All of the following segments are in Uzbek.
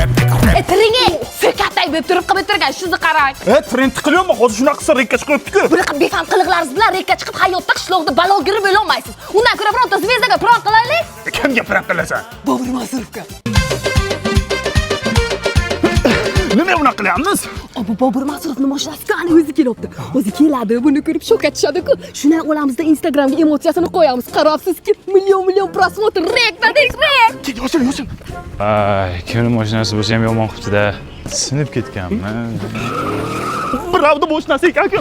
Tringe, sökatay bo'lib turib turgan, shuni qarang. Trend qilyapmi? Hozir shunaqa qilsa rekka chiqibdi-ku. Bunaqa befam qiliqlaringiz bilan rekka chiqib hayotda qishloqda balogir bo'la olmaysiz. Undan ko'ra bironta zvezdaga prank qilaylik. Kimga prank qilasan? Bobur Masurovga. Nima bunaqa qilyapmiz? Bu Bobur Masurovning mashinasiga ana o'zi kelyapti. O'zi keladi, buni ko'rib shok etishadi-ku. Shundan olamizda Instagramga emotiyasini qo'yamiz. Qarabsizki, million prosmotr rekda deysiz. Yo'sin. Kimni mashinasi bo'lsa ham yomon qilibdi-da. Sinib ketganmi? Pravda mashinasi ekan-ku.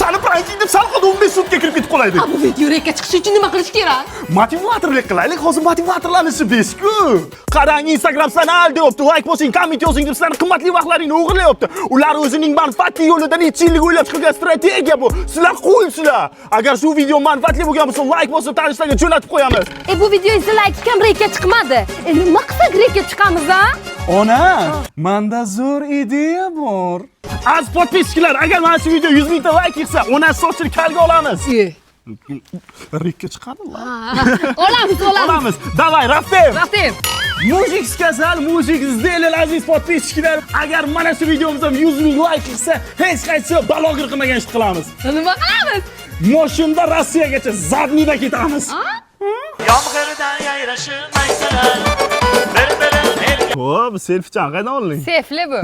Seni prank deb sal qoldi 15 sutka kirib ketib qolaydi. Bu video rekka chiqishi uchun nima qilish kerak? Motivatorlik qilaylik. Hozir motivatorlarni ishi besh-ku. Qarang, Instagram sana deyapti, like bosing, komment yozing deb sizlarning qimmatli vaqtlaringni o'g'irlayapti. Ular o'zining manfaatli yo'lida necha yillik o'ylab chiqilgan strategiya bu. Sizlar qo'yinglar. Agar shu video manfaatli bo'lgan bo'lsa, like bosib, tanishlarga jo'natib qo'yamiz. Bu videoda like kam rekka chiqmadi. Nima qilsak rekka chiqamiz-a? Ona, menda zo'r ideya bor. Az podpischiklar, agar mana shu video 100 mingta like yig'sa, ona sochini kalga olamiz. Rekka chiqadimi? Olamiz. Davay, raftem. Mujik kasal, mujik zelel aziz podpischiklar. Agar mana shu videomizda 100 ming like yig'sa, hech qaysi balogir qilmagan ish qilamiz. Nima qilamiz? Moshinda Rossiyagacha zadnida ketamiz. Yomg'irdan yayrashmaysan. Xo'p, selfie-chan qaydan olding? Sefli bu.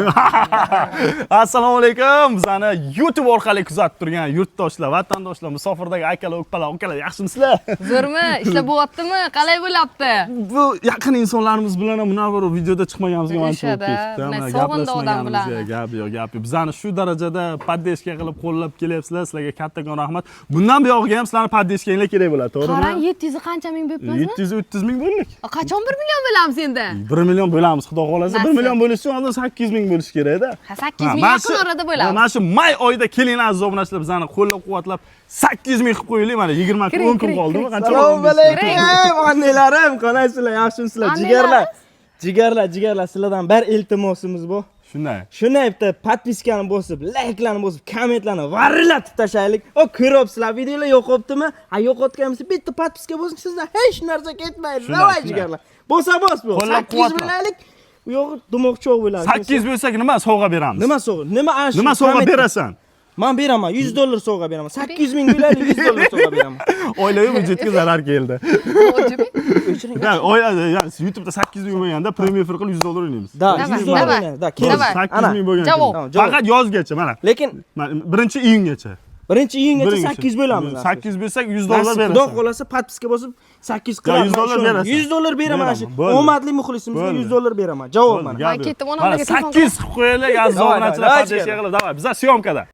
Assalomu alaykum. Bizani YouTube orqali kuzatib turgan yurtdoshlar, vatandoshlar, musofirdagi akalar, ukalar, yaxshimisizlar? Zo'rmi? Ishlab bo'lyaptimi? Qalay bo'lyapti? Bu yaqin insonlarimiz bilan ham munavvar videoda chiqmaganimizga ancha bo'lib ketdi. Mana sog'inda odam bilan. Gap yo'q. Bizani shu darajada poddeshka qilib qo'llab kelyapsizlar. Sizlarga kattakon rahmat. Bundan buyog'iga ham sizlarning poddeshkanglar kerak bo'ladi, to'g'rimi? Qarang, 700 qancha ming bo'libmizmi? 730 ming bo'ldik. Qachon 1 million bo'lamiz endi? 1 million bo'lamiz, xudo xolasa. 1 million bo'lish uchun oldin 800 ming bo'lish kerak-da. 800 ming yaqin orada bo'lamiz. Mana shu may oyida kelinglar aziz obunachilar, bizani qo'llab-quvvatlab 800 ming qilib qo'yaylik. Mana 20 kun 10 kun qoldimi? Qancha? Assalomu alaykum, annalarim, qanaysizlar? Yaxshimisizlar? Jigarlar, sizlardan bir iltimosimiz bu. Shunday bitta podpiskani bosib, like'larni bosib, kommentlarni varillatib tashlaylik. O ko'ryapsizlar, videolar yo'qotdimi? Yo'qotganimizda bitta podpiska bosing, sizdan hech narsa ketmaydi. Davay jigarlar. Bos bu. 800 bo'laylik. U yo'q dumoqchoq bo'ladi. 800 bo'lsak nima sovg'a beramiz? Nima sovg'a? Nima sovg'a berasan? Men beraman, $100 sovg'a beraman. 800 ming bo'laylik, $100 sovg'a beraman. Oilaviy byudjetga zarar keldi. YouTube'da 800 ming bo'lganda premium qilib $100 o'ynaymiz. Da, $100 da, keling. 800 ming bo'lgan. Faqat yozgacha mana. Lekin 1-iyungacha. 1-iyungacha 800 bo'lamiz. 800 bo'lsak $100 berasan. Xudo xolasa podpiska bosib 800 qilamiz. $100 beraman shu. Omadli muxlisimizga $100 beraman. Javob mana. Men ketdim, onamga telefon 800 qilib qo'yaylik, aziz obunachilar, podpiska qilib. Davay, bizlar syomkada.